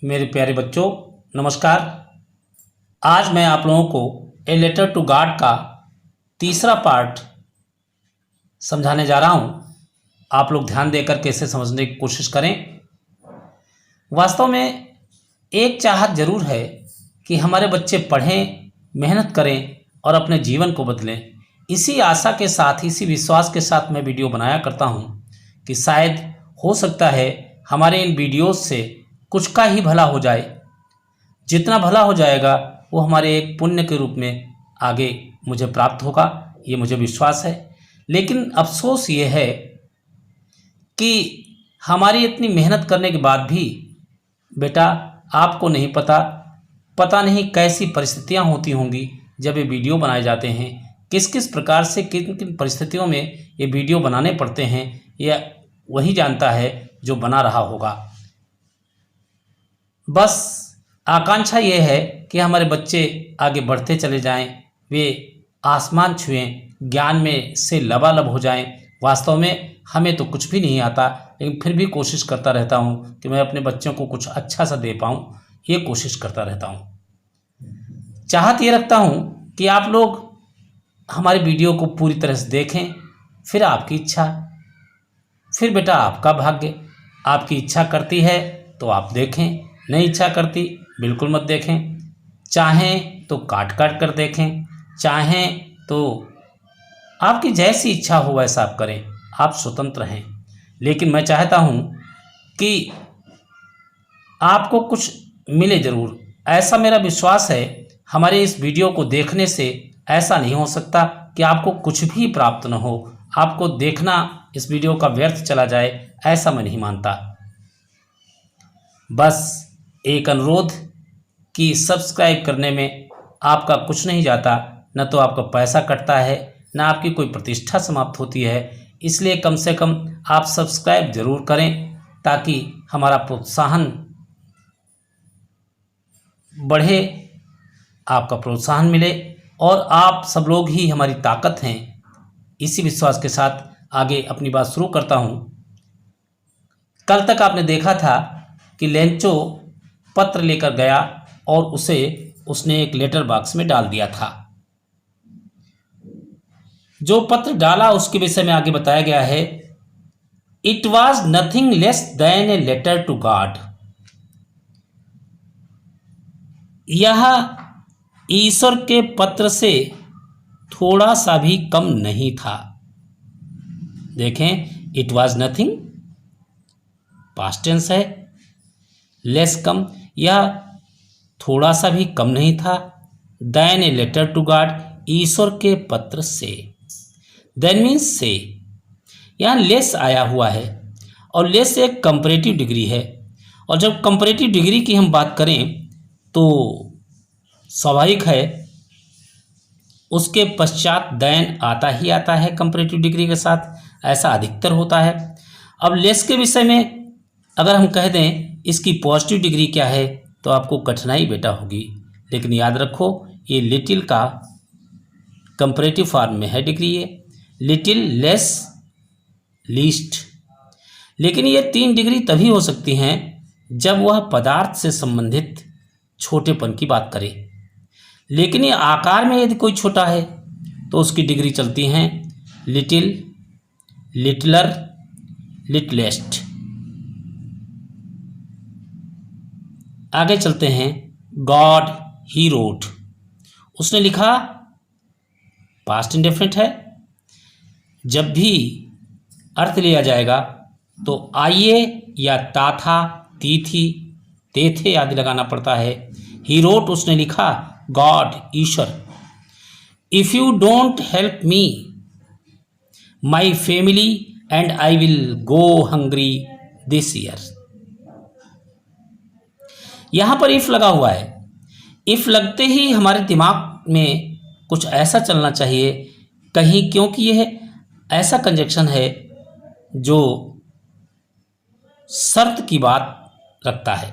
मेरे प्यारे बच्चों, नमस्कार। आज मैं आप लोगों को ए लेटर टू गॉड का तीसरा पार्ट समझाने जा रहा हूँ। आप लोग ध्यान देकर कैसे समझने की कोशिश करें। वास्तव में एक चाहत ज़रूर है कि हमारे बच्चे पढ़ें, मेहनत करें और अपने जीवन को बदलें। इसी आशा के साथ, इसी विश्वास के साथ मैं वीडियो बनाया करता हूँ कि शायद हो सकता है हमारे इन वीडियोस से कुछ का ही भला हो जाए। जितना भला हो जाएगा वो हमारे एक पुण्य के रूप में आगे मुझे प्राप्त होगा, ये मुझे विश्वास है। लेकिन अफसोस ये है कि हमारी इतनी मेहनत करने के बाद भी बेटा आपको नहीं पता नहीं कैसी परिस्थितियां होती होंगी जब ये वीडियो बनाए जाते हैं, किस किस प्रकार से किन किन परिस्थितियों में ये वीडियो बनाने पड़ते हैं, यह वही जानता है जो बना रहा होगा। बस आकांक्षा ये है कि हमारे बच्चे आगे बढ़ते चले जाएं, वे आसमान छुएं, ज्ञान में से लबालब हो जाएं। वास्तव में हमें तो कुछ भी नहीं आता, लेकिन फिर भी कोशिश करता रहता हूँ कि मैं अपने बच्चों को कुछ अच्छा सा दे पाऊँ। ये कोशिश करता रहता हूँ। चाहत ये रखता हूँ कि आप लोग हमारे वीडियो को पूरी तरह से देखें, फिर आपकी इच्छा, फिर बेटा आपका भाग्य। आपकी इच्छा करती है तो आप देखें, नहीं इच्छा करती बिल्कुल मत देखें। चाहें तो काट काट कर देखें, चाहें तो आपकी जैसी इच्छा हो वैसा आप करें, आप स्वतंत्र हैं। लेकिन मैं चाहता हूँ कि आपको कुछ मिले ज़रूर, ऐसा मेरा विश्वास है। हमारे इस वीडियो को देखने से ऐसा नहीं हो सकता कि आपको कुछ भी प्राप्त न हो। आपको देखना इस वीडियो का व्यर्थ चला जाए, ऐसा मैं नहीं मानता। बस एक अनुरोध कि सब्सक्राइब करने में आपका कुछ नहीं जाता, न तो आपका पैसा कटता है, न आपकी कोई प्रतिष्ठा समाप्त होती है। इसलिए कम से कम आप सब्सक्राइब ज़रूर करें ताकि हमारा प्रोत्साहन बढ़े, आपका प्रोत्साहन मिले और आप सब लोग ही हमारी ताकत हैं। इसी विश्वास के साथ आगे अपनी बात शुरू करता हूँ। कल तक आपने देखा था कि लेंचो पत्र लेकर गया और उसने एक लेटर बॉक्स में डाल दिया था। जो पत्र डाला उसके विषय में आगे बताया गया है, it was nothing less than a letter to God. यह ईश्वर के पत्र से थोड़ा सा भी कम नहीं था। देखें, it was nothing, past tense है, लेस कम, यह थोड़ा सा भी कम नहीं था। Then a letter to God, ईश्वर के पत्र से। देन मीन्स से, यहाँ लेस आया हुआ है और लेस एक कंपैरेटिव डिग्री है। और जब कंपैरेटिव डिग्री की हम बात करें तो स्वाभाविक है उसके पश्चात देन आता ही आता है कंपैरेटिव डिग्री के साथ, ऐसा अधिकतर होता है। अब लेस के विषय में अगर हम कह दें इसकी पॉजिटिव डिग्री क्या है तो आपको कठिनाई बेटा होगी। लेकिन याद रखो ये लिटिल का कंपैरेटिव फॉर्म में है डिग्री, ये लिटिल, लेस, लीस्ट। लेकिन ये 3 डिग्री तभी हो सकती हैं जब वह पदार्थ से संबंधित छोटेपन की बात करे। लेकिन ये आकार में यदि कोई छोटा है तो उसकी डिग्री चलती हैं लिटिल, लिटलर, लिटलेस्ट। आगे चलते हैं। गॉड ही रोट, उसने लिखा, पास्ट इंडेफिनिट है। जब भी अर्थ लिया जाएगा तो आइए या ताथा, तीथी, तेथे आदि लगाना पड़ता है। ही रोट, उसने लिखा, God, Ishwar, if you don't help me my family and I will go hungry this year. यहाँ पर इफ लगा हुआ है। इफ लगते ही हमारे दिमाग में कुछ ऐसा चलना चाहिए कहीं, क्योंकि यह ऐसा कंजक्शन है जो शर्त की बात रखता है।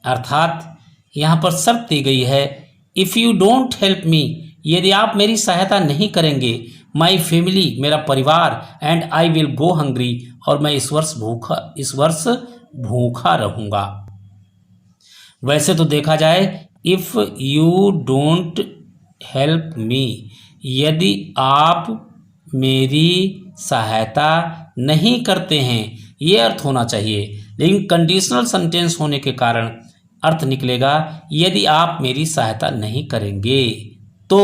अर्थात यहाँ पर शर्त दी गई है, if you don't help me, यदि आप मेरी सहायता नहीं करेंगे, माई फैमिली, मेरा परिवार, and I will go hungry, और मैं इस वर्ष भूखा रहूँगा। वैसे तो देखा जाए, if you don't help me, यदि आप मेरी सहायता नहीं करते हैं, ये अर्थ होना चाहिए। लेकिन कंडीशनल सेंटेंस होने के कारण अर्थ निकलेगा यदि आप मेरी सहायता नहीं करेंगे तो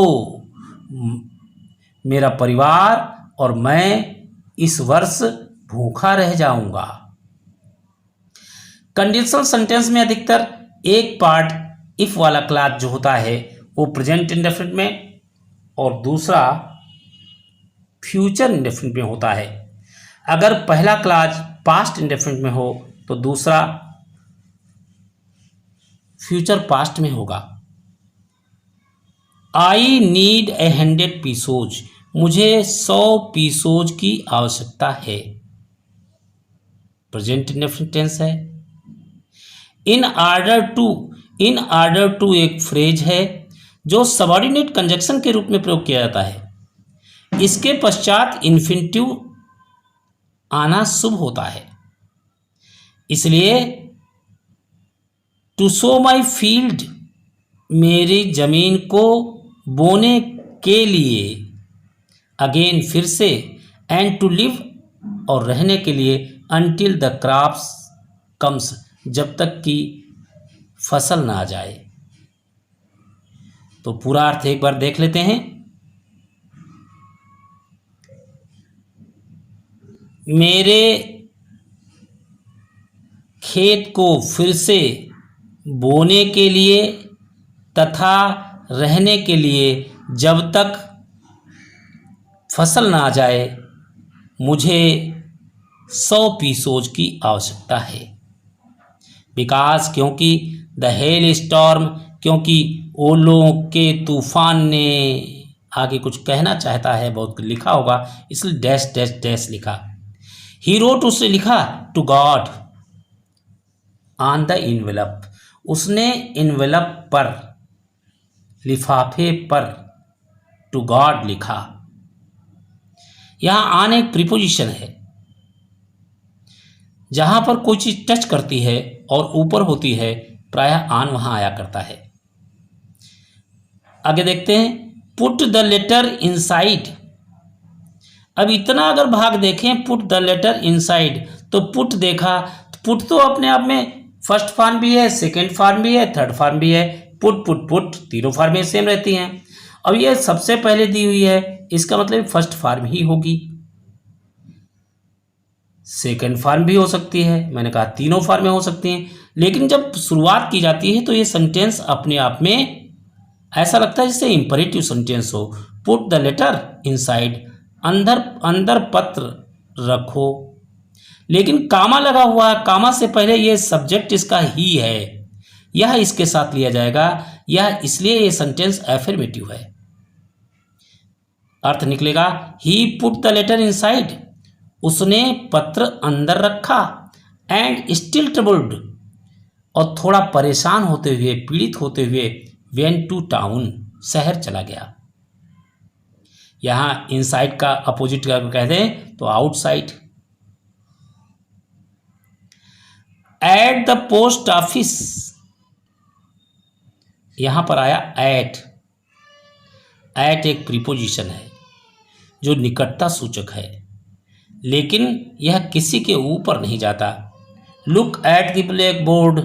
मेरा परिवार और मैं इस वर्ष भूखा रह जाऊंगा। कंडीशनल सेंटेंस में अधिकतर एक पार्ट इफ वाला क्लॉज जो होता है वो प्रेजेंट इंडेफिनिट में और दूसरा फ्यूचर इंडेफिनिट में होता है। अगर पहला क्लॉज पास्ट इंडेफिनिट में हो तो दूसरा फ्यूचर पास्ट में होगा। आई नीड 100 पीसोज, मुझे 100 पीसोज की आवश्यकता है, प्रेजेंट इंडेफिनिट टेंस है। इन ऑर्डर टू एक फ्रेज है जो सबऑर्डिनेट कंजक्शन के रूप में प्रयोग किया जाता है। इसके पश्चात इन्फिनिटिव आना शुभ होता है, इसलिए टू सो माई फील्ड, मेरी जमीन को बोने के लिए, अगेन फिर से, एंड टू लिव और रहने के लिए, अनटिल द क्रॉप्स कम्स, जब तक कि फसल ना आ जाए। तो पूरा अर्थ एक बार देख लेते हैं। मेरे खेत को फिर से बोने के लिए तथा रहने के लिए जब तक फसल ना आ जाए मुझे 100 पीसोज की आवश्यकता है। बिकॉज, क्योंकि, द हेल स्टॉर्म, क्योंकि ओलों के तूफान ने, आगे कुछ कहना चाहता है, बहुत लिखा होगा इसलिए डैश डैश डैश लिखा। ही रोट, उसने लिखा, to God on the envelope, उसने इनवेलप पर, लिफाफे पर, टू गॉड लिखा। यहां ऑन एक प्रीपोजिशन है, जहां पर कोई चीज टच करती है और ऊपर होती है प्रायः ऑन वहां आया करता है। आगे देखते हैं, पुट द लेटर इनसाइड। अब इतना अगर भाग देखें पुट द लेटर इनसाइड, तो पुट देखा, पुट तो अपने आप में फर्स्ट फॉर्म भी है, सेकेंड फॉर्म भी है, थर्ड फॉर्म भी है। पुट पुट पुट तीनों फॉर्में सेम रहती हैं। अब ये सबसे पहले दी हुई है, इसका मतलब फर्स्ट फॉर्म ही होगी, सेकेंड फॉर्म भी हो सकती है, मैंने कहा तीनों फॉर्में हो सकती हैं। लेकिन जब शुरुआत की जाती है तो ये सेंटेंस अपने आप में ऐसा लगता है जैसे इंपरेटिव सेंटेंस हो। पुट द लेटर इनसाइड, अंदर अंदर पत्र रखो, लेकिन कामा लगा हुआ है, कामा से पहले ये सब्जेक्ट इसका ही है, यह इसके साथ लिया जाएगा, यह इसलिए ये सेंटेंस एफर्मेटिव है। अर्थ निकलेगा, ही पुट द लेटर इनसाइड, उसने पत्र अंदर रखा, एंड स्टिल ट्रबल्ड, और थोड़ा परेशान होते हुए, पीड़ित होते हुए, वेंट टू टाउन, शहर चला गया। यहां इनसाइड का अपोजिट कह दें तो outside. Eight the post office, यहां पर आया एट। एट एक प्रीपोजिशन है जो निकटता सूचक है, लेकिन यह किसी के ऊपर नहीं जाता। Look at the black board,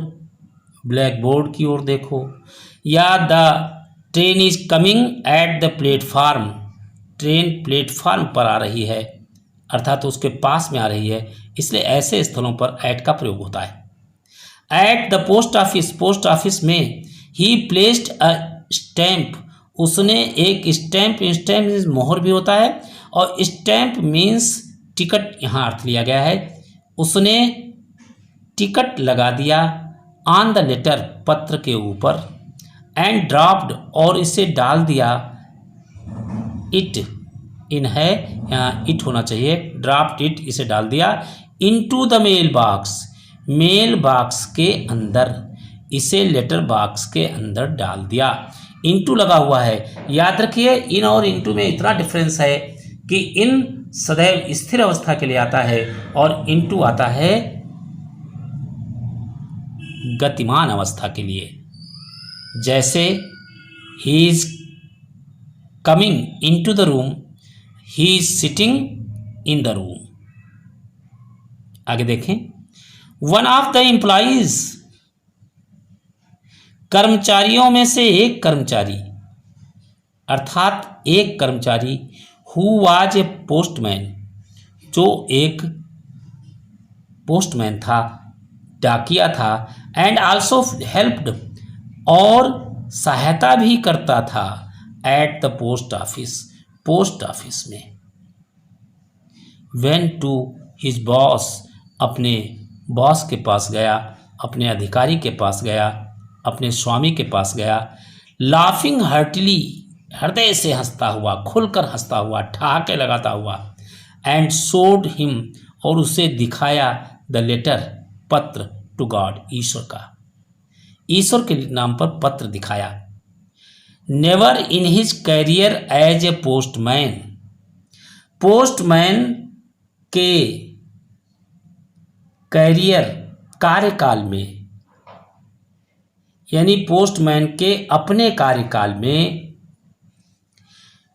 black board की ओर देखो। या the train is coming at the platform, train platform पर आ रही है, अर्थात उसके पास में आ रही है, इसलिए ऐसे स्थलों पर एट का प्रयोग होता है। At the post office, post office में। ही प्लेस्ड अ स्टैम्प, उसने एक स्टैम्प, स्टैम्प मीन्स मोहर भी होता है, और स्टैम्प मीन्स टिकट, यहाँ अर्थ लिया गया है। उसने टिकट लगा दिया, ऑन द लेटर, पत्र के ऊपर, एंड ड्रॉप्ड, और इसे डाल दिया, इट, इन है यहाँ इट होना चाहिए, ड्रॉप्ड इट, इसे डाल दिया, into the mail box, mail box के अंदर, इसे लेटर बॉक्स के अंदर डाल दिया। इनटू लगा हुआ है, याद रखिए इन और इनटू में इतना डिफरेंस है कि इन सदैव स्थिर अवस्था के लिए आता है और इनटू आता है गतिमान अवस्था के लिए। जैसे he is coming into the room, he is sitting in the room. आगे देखें, वन ऑफ द एम्प्लॉइज, कर्मचारियों में से एक कर्मचारी, अर्थात एक कर्मचारी, हु वाज ए पोस्टमैन, जो एक पोस्टमैन था, डाकिया था, एंड आल्सो हेल्प्ड, और सहायता भी करता था, एट द पोस्ट ऑफिस में। वेंट टू हिज बॉस, अपने बॉस के पास गया, अपने अधिकारी के पास गया, अपने स्वामी के पास गया, लाफिंग हार्टली, हृदय से हंसता हुआ, खुलकर हंसता हुआ, ठहाके लगाता हुआ, एंड शोड हिम, और उसे दिखाया, द लेटर, पत्र, टू गॉड, ईश्वर का, ईश्वर के नाम पर पत्र दिखाया। Never in his career as a postman, postman के कैरियर, कार्यकाल में, यानी पोस्टमैन के अपने कार्यकाल में,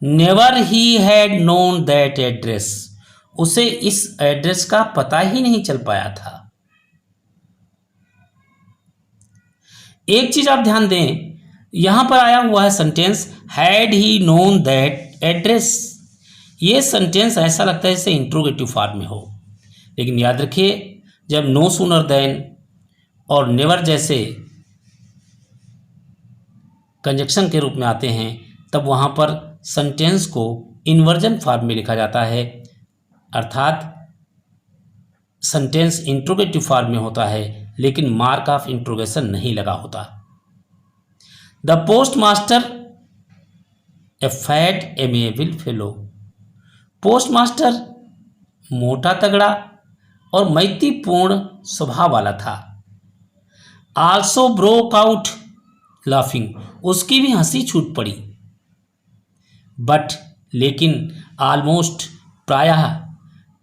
never he had known that address, उसे इस एड्रेस का पता ही नहीं चल पाया था। एक चीज आप ध्यान दें, यहां पर आया हुआ है sentence had he known that address. ये सेंटेंस ऐसा लगता है जैसे इंट्रोगेटिव फॉर्म में हो, लेकिन याद रखिए जब नो सूनर देन और नेवर जैसे कंजक्शन के रूप में आते हैं तब वहां पर सेंटेंस को इन्वर्जन फॉर्म में लिखा जाता है, अर्थात सेंटेंस इंट्रोगेटिव फॉर्म में होता है लेकिन मार्क ऑफ इंट्रोगेशन नहीं लगा होता। The postmaster a fat amiable fellow, postmaster मोटा तगड़ा और मैत्रीपूर्ण स्वभाव वाला था। आल्सो ब्रोक आउट लाफिंग, उसकी भी हंसी छूट पड़ी। बट लेकिन ऑलमोस्ट प्रायः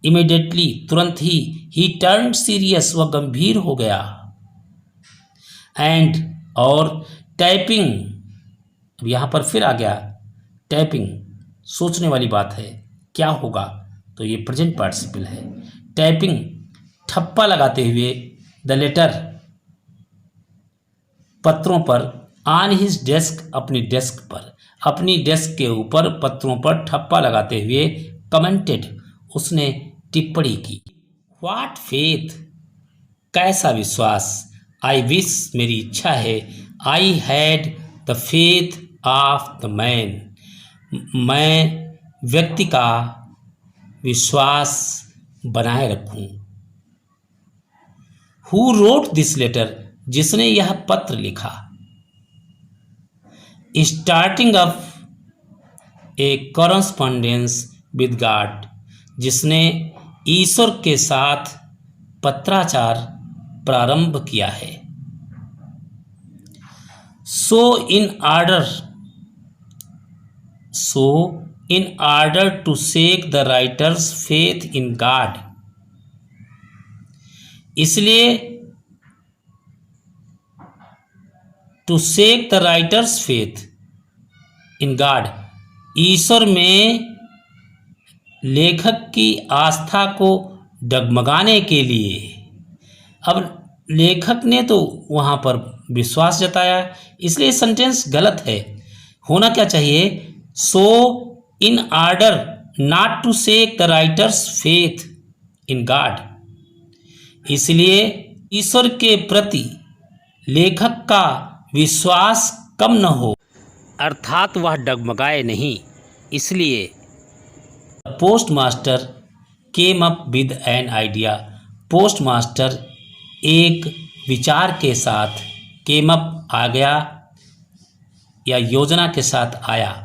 इमीडिएटली तुरंत ही टर्न सीरियस, वह गंभीर हो गया। एंड और टाइपिंग, अब यहाँ पर फिर आ गया टाइपिंग, सोचने वाली बात है क्या होगा, तो ये प्रेजेंट पार्टिसिपल है। टाइपिंग, ठप्पा लगाते हुए, द लेटर, पत्रों पर, ऑन हिज डेस्क, अपनी डेस्क पर, अपनी डेस्क के ऊपर पत्रों पर ठप्पा लगाते हुए, कमेंटेड, उसने टिप्पणी की। व्हाट फेथ, कैसा विश्वास, आई विश, मेरी इच्छा है, I had the faith of the man, मैं व्यक्ति का विश्वास बनाए रखूं। हु रोट दिस लेटर, जिसने यह पत्र लिखा। Starting up a correspondence with God, जिसने ईश्वर के साथ पत्राचार प्रारंभ किया है। So in order to shake the writer's faith in God, इसलिए to shake the writer's faith in God, ईश्वर में लेखक की आस्था को डगमगाने के लिए। अब लेखक ने तो वहाँ पर विश्वास जताया, इसलिए सेंटेंस गलत है। होना क्या चाहिए, so in order not to shake the writer's faith in God, इसलिए ईश्वर के प्रति लेखक का विश्वास कम न हो, अर्थात वह डगमगाए नहीं, इसलिए post master came up with an idea, post master एक विचार के साथ, केम अप आ गया या योजना के साथ आया।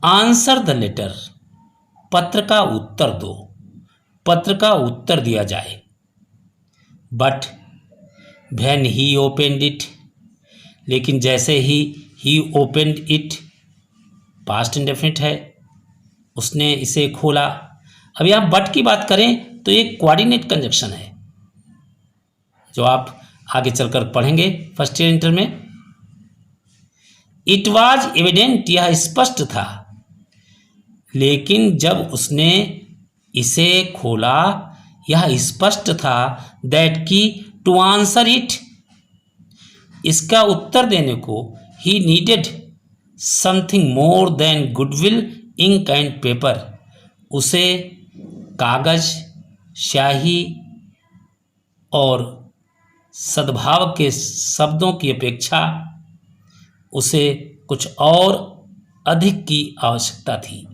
आंसर द लेटर, पत्र का उत्तर दो, पत्र का उत्तर दिया जाए। But when he opened it, लेकिन जैसे ही ओपेंड इट, पास्ट इंडेफिनिट है, उसने इसे खोला। अब यहाँ बट की बात करें तो ये कोऑर्डिनेट कंजक्शन है, जो आप आगे चलकर पढ़ेंगे फर्स्ट ईयर इंटर में। इट वॉज एविडेंट, यह स्पष्ट था, लेकिन जब उसने इसे खोला यह स्पष्ट था दैट की टू आंसर इट, इसका उत्तर देने को he needed something more than goodwill ink and paper, उसे कागज, स्याही और सद्भाव के शब्दों की अपेक्षा उसे कुछ और अधिक की आवश्यकता थी।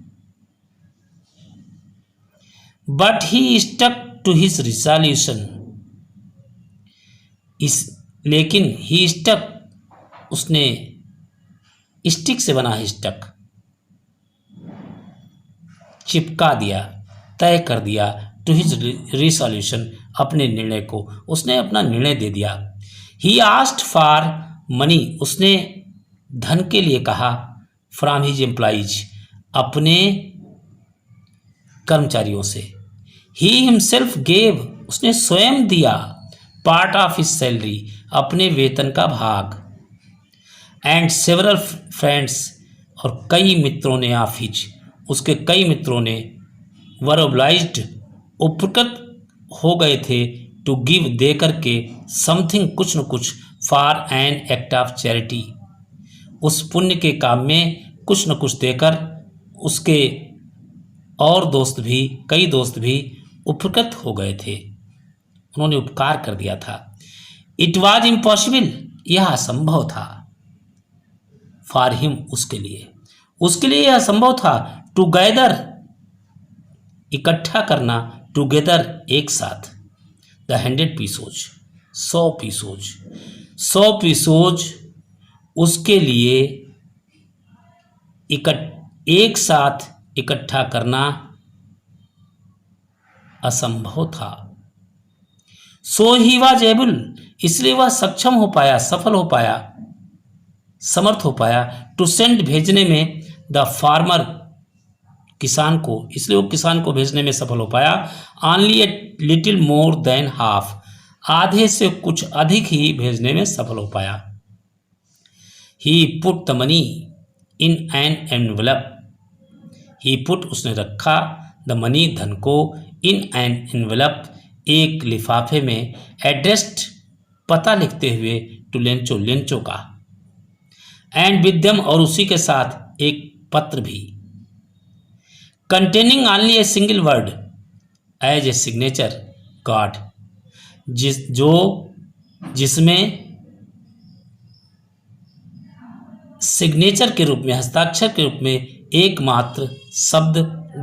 But he stuck to his resolution, लेकिन ही स्टक, उसने स्टिक से बना है स्टक, चिपका दिया, तय कर दिया, टू हिज रिजोल्यूशन, अपने निर्णय को, उसने अपना निर्णय दे दिया। ही आस्क्ड फॉर मनी, उसने धन के लिए कहा, फ्रॉम हिज एम्प्लॉइज, अपने कर्मचारियों से। ही हिमसेल्फ गेव, उसने स्वयं दिया, पार्ट ऑफ हिज सैलरी, अपने वेतन का भाग। एंड सेवरल फ्रेंड्स, और कई मित्रों ने, ऑफ हिज, उसके कई मित्रों ने, वर ओब्लाइज्ड, उपकृत हो गए थे, टू गिव, दे करके, समथिंग, कुछ न कुछ, for an act of charity, उस पुण्य के काम में कुछ न कुछ देकर उसके और दोस्त भी, कई दोस्त भी उपकृत हो गए थे, उन्होंने उपकार कर दिया था। इट वॉज इम्पॉसिबल, यह असंभव था, फॉर हिम, उसके लिए यह असंभव था, टू गैदर, इकट्ठा करना, टुगेदर, एक साथ, द 100 पीसोज, 100 पीसोज उसके लिए एक साथ इकट्ठा करना असंभव था। सो ही वॉज एबल, इसलिए वह सक्षम हो पाया, सफल हो पाया, समर्थ हो पाया, टू सेंड, भेजने में, द फार्मर, किसान को, इसलिए वो किसान को भेजने में सफल हो पाया, only a little more than half, आधे से कुछ अधिक ही भेजने में सफल हो पाया। He put the money in an envelope, he put, उसने रखा, द मनी, धन को, इन एन एनवेलप, एक लिफाफे में, एड्रेस्ड, पता लिखते हुए, टू लेंचो, लेंचो का, एंड विद देम, और उसी के साथ एक पत्र भी, containing only a single word, as a signature, God, जिसमें सिग्नेचर के रूप में, हस्ताक्षर के रूप में एकमात्र शब्द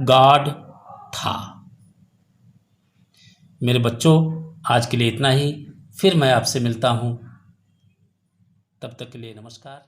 गॉड था। मेरे बच्चों, आज के लिए इतना ही, फिर मैं आपसे मिलता हूं, तब तक के लिए नमस्कार।